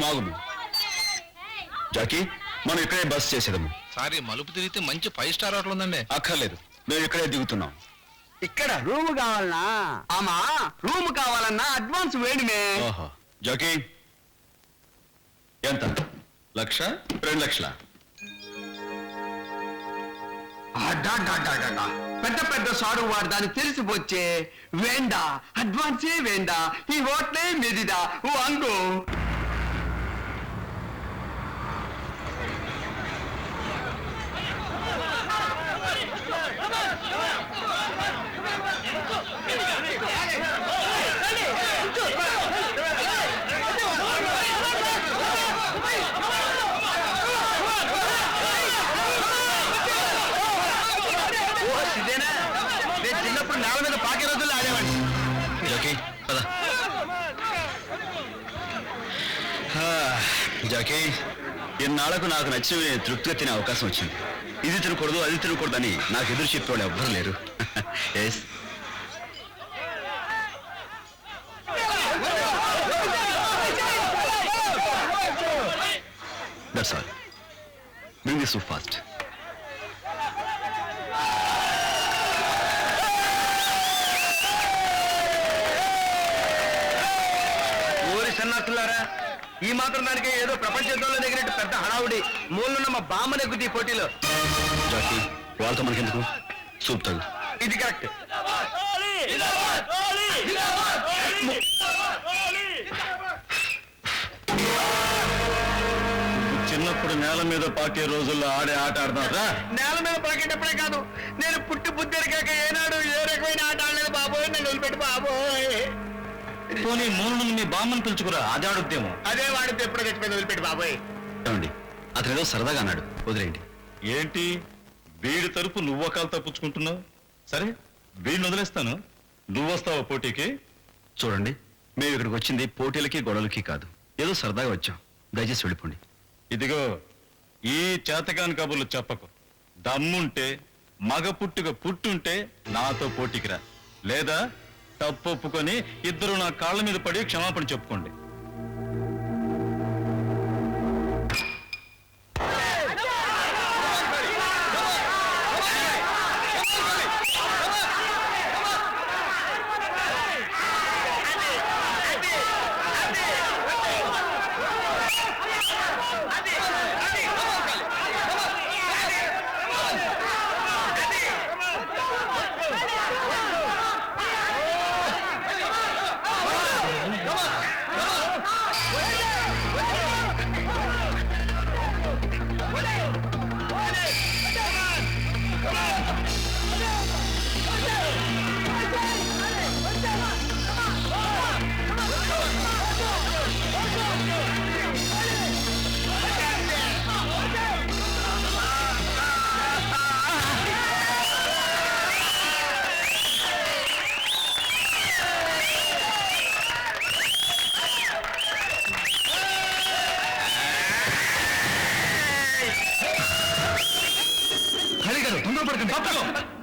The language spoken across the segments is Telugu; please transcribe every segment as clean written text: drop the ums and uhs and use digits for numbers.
ఆగుము. జాకీ, మనం ఇక్కడే బస్ చేసేదము. సారీ, మలుపు తిరిగితే మంచి 5 స్టార్ హోటల్ ఉందండి. అక్కర్లేదు, మేము ఇక్కడే దిగుతున్నాం. ఇక్కడ రూమ్ కావాలన్నా? ఆమా, రూమ్ కావాలన్నా అడ్వాన్స్ వేడిమే. ఓహో. జాకీ, ఎంత? 1,00,000, 2 లక్షల? పెద్ద పెద్ద సాడు వాడు దాన్ని తెలిసిపోచ్చే. వేండా, అడ్వాన్సే వేండా, ఈ హోటలే మెదిదా అంగు. ఇదేనా నేను చిన్నప్పుడు నేల మీద పాకే రోజుల్లో ఆడేవాడిని. జాకీ, పద. జాకీ, ఇన్నాళ్లకు నాకు నచ్చినవి తృప్తిగా తినే అవకాశం వచ్చింది. ఇది తినకూడదు, అది తినకూడదు అని నాకు ఎదురు చెప్పేవాళ్ళు ఎవ్వరూ లేరు. Yes. That's all. Bring this food fast. సన్నట్టులారా, ఈ మాత్రం దానికే ఏదో ప్రపంచ యుద్ధంలో దిగినట్టు పెద్ద హడావుడి. మూలన్న మా బామ్మనే గుద్ది పోటీలో. జాకీ, వాళ్ళతో మనకెందుకు? సూప్ తగు. ఇది కరెక్ట్. చిన్నప్పుడు నేల మీద పాకే రోజుల్లో ఆడే ఆట ఆడతారా? నేల మీద పాకేటప్పుడే కాదు, నేను పుట్టి బుద్ధిరికాక ఏనాడు ఏ రకమైన ఆట ఆడలేదు బాబోయ్. నేను వదిలిపెట్టి బాబోయ్. పోనీ మూలను మీ బామ్మని పిలుచుకురా, అదే ఆడుద్దేమో. అదే వాడితే ఎప్పుడు చచ్చిపోయింది, వదిలిపెట్టి బాబోయ్. ఏమండి, అతను ఏదో సరదాగా అన్నాడు, వదిలేండి. ఏంటి వీడి తరపు నువ్వొకాలు తప్పించుకుంటున్నావు? సరే, వీడిని వదిలేస్తాను, నువ్వు వస్తావా పోటీకి? చూడండి, మేము ఇక్కడికి వచ్చింది పోటీలకి గొడవలకి కాదు, ఏదో సరదాగా వచ్చాం. దయచేసి వెళ్ళిపోండి. ఇదిగో, ఈ చేతకాని కబుర్లు చెప్పకు. దమ్ముంటే, మగ పుట్టుక పుట్టుంటే నాతో పోటీకి రా. లేదా తప్పు ఒప్పుకొని ఇద్దరు నా కాళ్ళ మీద పడి క్షమాపణ చెప్పుకోండి.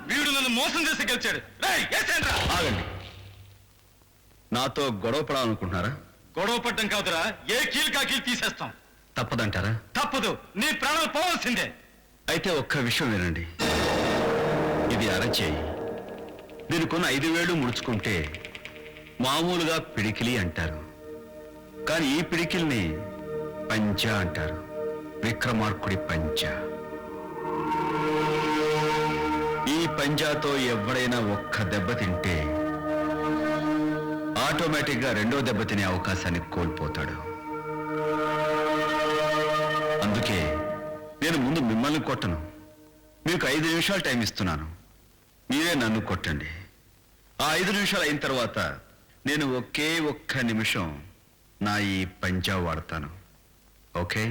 వీడు నన్ను మోసం చేసి గెలిచాడు. ఆగండి, నాతో గొడవ పడాలనుకుంటున్నారా? గొడవ పడ్డం కాదురా, ఏ కీలు కాకీలు తీసేస్తాం. తప్పదంటారా? తప్పదు, నీ ప్రాణాలు పోవాల్సిందే. అయితే ఒక్క విషయం వినండి. ఇది అరచేయి. దీనికున్న 5 వేలు ముడుచుకుంటే మామూలుగా పిడికిలి అంటారు, కానీ ఈ పిడికిల్ని పంచా అంటారు. విక్రమార్కుడి పంచా. ఈ పంజాతో ఎవడైనా ఒక్క దెబ్బ తింటే ఆటోమేటిక్ గా రెండో దెబ్బ తినే అవకాశాన్ని కోల్పోతాడు. అందుకే నేను ముందు మిమ్మల్ని కొట్టను, మీకు 5 నిమిషాలు టైం ఇస్తున్నాను. మీరే నన్ను కొట్టండి. ఆ 5 నిమిషాలు అయిన తర్వాత నేను ఒకే ఒక్క నిమిషం నా ఈ పంజా వాడతాను. ఓకే?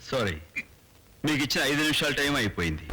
సారీ, మీకు ఇచ్చిన 5 నిమిషాల టైం అయిపోయింది.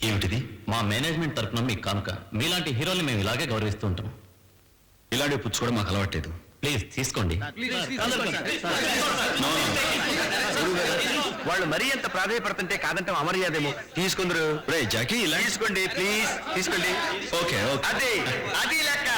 ఏమిటిది? మా మేనేజ్మెంట్ తరఫున మీకు కానుక. మీలాంటి హీరోల్ని మేము ఇలాగే గౌరవిస్తూ ఉంటాం. ఇలాంటి పుచ్చుకోవడం మాకు అలవాట్లేదు. ప్లీజ్ తీసుకోండి. వాళ్ళు మరీ ఎంత ప్రాధాన్యపడుతుంటే కాదంటే అమర్యాదేమో. తీసుకుందరు. రే జాకీ, ఇలా తీసుకోండి ప్లీజ్, తీసుకోండి. Okay okay. అది అది లెక్క.